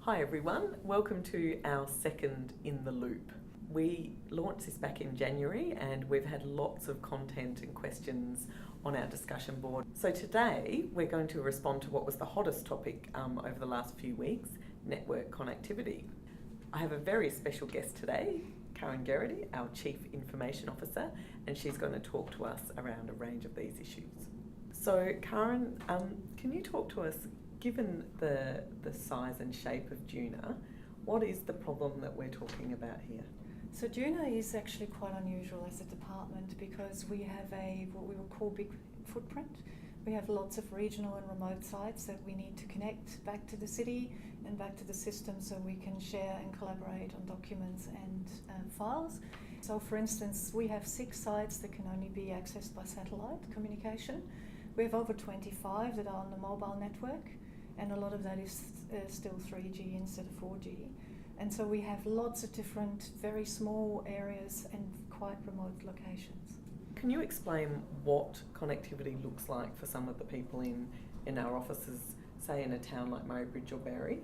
Hi everyone, welcome to our second In the Loop. We launched this back in January and we've had lots of content and questions on our discussion board. So today we're going to respond to what was the hottest topic over the last few weeks, network connectivity. I have a very special guest today, Karen Geraghty, our Chief Information Officer, and she's going to talk to us around a range of these issues. So Karen, can you talk to us, given the size and shape of Duna, what is the problem that we're talking about here? So Duna is actually quite unusual as a department because we have what we would call big footprint. We have lots of regional and remote sites that we need to connect back to the city and back to the system so we can share and collaborate on documents and files. So for instance, we have 6 sites that can only be accessed by satellite communication. We have over 25 that are on the mobile network, and a lot of that is still 3G instead of 4G. And so we have lots of different, very small areas and quite remote locations. Can you explain what connectivity looks like for some of the people in our offices, say in a town like Murraybridge or Berry?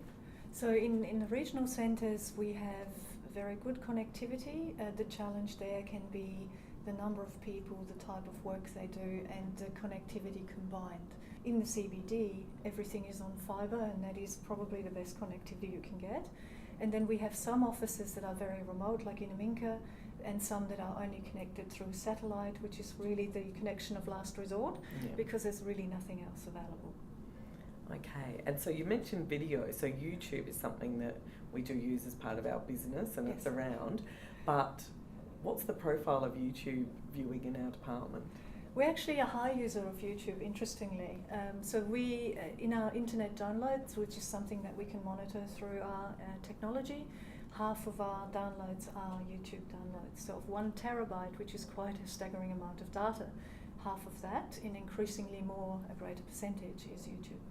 So in the regional centres we have very good connectivity. The challenge there can be the number of people, the type of work they do, and the connectivity combined. In the CBD, everything is on fibre, and that is probably the best connectivity you can get. And then we have some offices that are very remote, like in Aminka, and some that are only connected through satellite, which is really the connection of last resort, because there's really nothing else available. Okay, and so you mentioned video, so YouTube is something that we do use as part of our business and Yes. it's around, but what's the profile of YouTube viewing in our department? We're actually a high user of YouTube, interestingly. So we, in our internet downloads, which is something that we can monitor through our technology, half of our downloads are YouTube downloads. So of 1 terabyte, which is quite a staggering amount of data, half of that, in increasingly more, a greater percentage, is YouTube.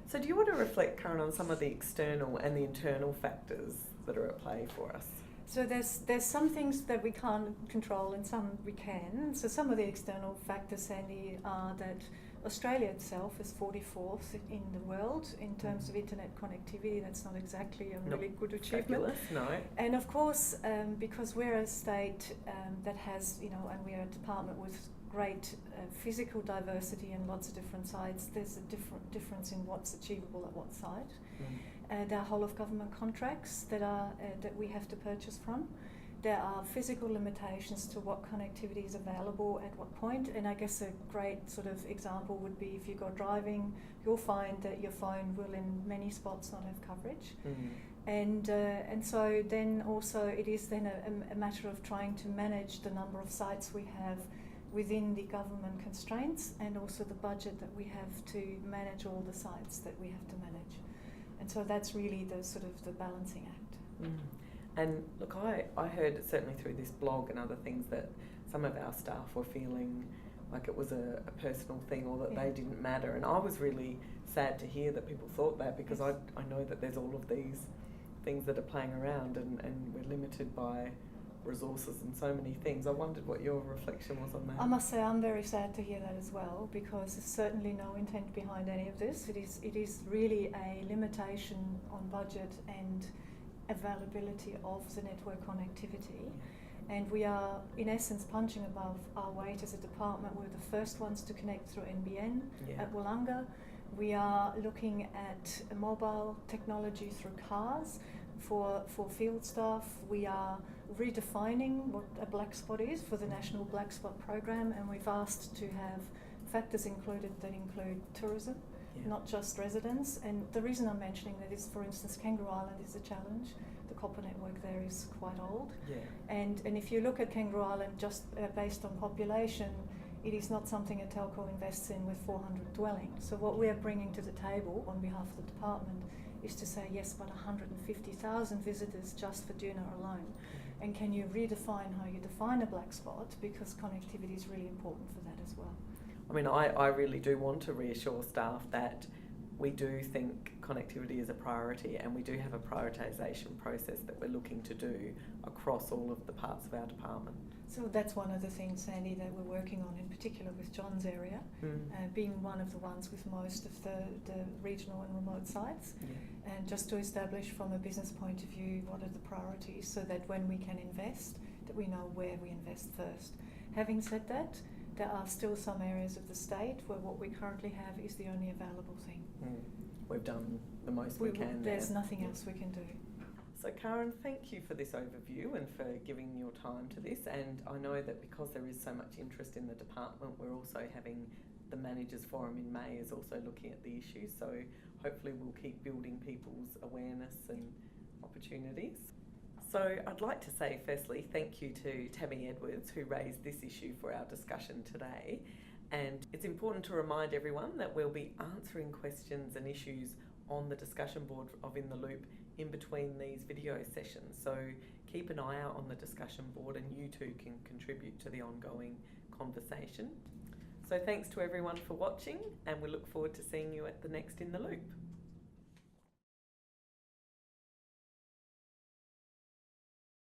So do you want to reflect, Karen, on some of the external and the internal factors that are at play for us? So there's some things that we can't control and some we can. So some of the external factors, Sandy, are that Australia itself is 44th in the world in terms of internet connectivity. That's not exactly a really good achievement. Fabulous, no. And of course, because we're a state that has, and we're a department with great physical diversity and lots of different sites, there's a difference in what's achievable at what site. There are whole of government contracts that we have to purchase from. There are physical limitations to what connectivity is available at what point, and I guess a great sort of example would be if you go driving, you'll find that your phone will in many spots not have coverage. And so then also it is then a matter of trying to manage the number of sites we have within the government constraints and also the budget that we have to manage all the sites that we have to manage. And so that's really the sort of the balancing act. And look, I heard certainly through this blog and other things that some of our staff were feeling like it was a personal thing or that they didn't matter. And I was really sad to hear that people thought that because I know that there's all of these things that are playing around and we're limited by resources and so many things. I wondered what your reflection was on that. I must say I'm very sad to hear that as well, because there's certainly no intent behind any of this. It is really a limitation on budget and availability of the network connectivity. And we are, in essence, punching above our weight as a department. We're the first ones to connect through NBN at Wollonga. We are looking at mobile technology through cars for field staff. We are redefining what a black spot is for the National Black Spot Program, and we've asked to have factors included that include tourism, not just residents. And the reason I'm mentioning that is, for instance, Kangaroo Island is a challenge. The copper network there is quite old. And if you look at Kangaroo Island just based on population, it is not something a telco invests in with 400 dwellings. So what we are bringing to the table on behalf of the department is to say, yes, but 150,000 visitors just for Duna alone. And can you redefine how you define a black spot, because connectivity is really important for that as well. I mean, I really do want to reassure staff that we do think connectivity is a priority, and we do have a prioritisation process that we're looking to do across all of the parts of our department. So that's one of the things, Sandy, that we're working on, in particular with John's area, being one of the ones with most of the regional and remote sites, and just to establish from a business point of view what are the priorities, so that when we can invest, that we know where we invest first. Having said that, there are still some areas of the state where what we currently have is the only available thing. We've done the most we can. There's nothing else we can do. So Karen, thank you for this overview and for giving your time to this, and I know that because there is so much interest in the department, we're also having the Managers Forum in May is also looking at the issue, so hopefully we'll keep building people's awareness and opportunities. So I'd like to say firstly thank you to Tammy Edwards, who raised this issue for our discussion today. And it's important to remind everyone that we'll be answering questions and issues on the discussion board of In the Loop in between these video sessions. So keep an eye out on the discussion board, and you too can contribute to the ongoing conversation. So thanks to everyone for watching, and we look forward to seeing you at the next In the Loop.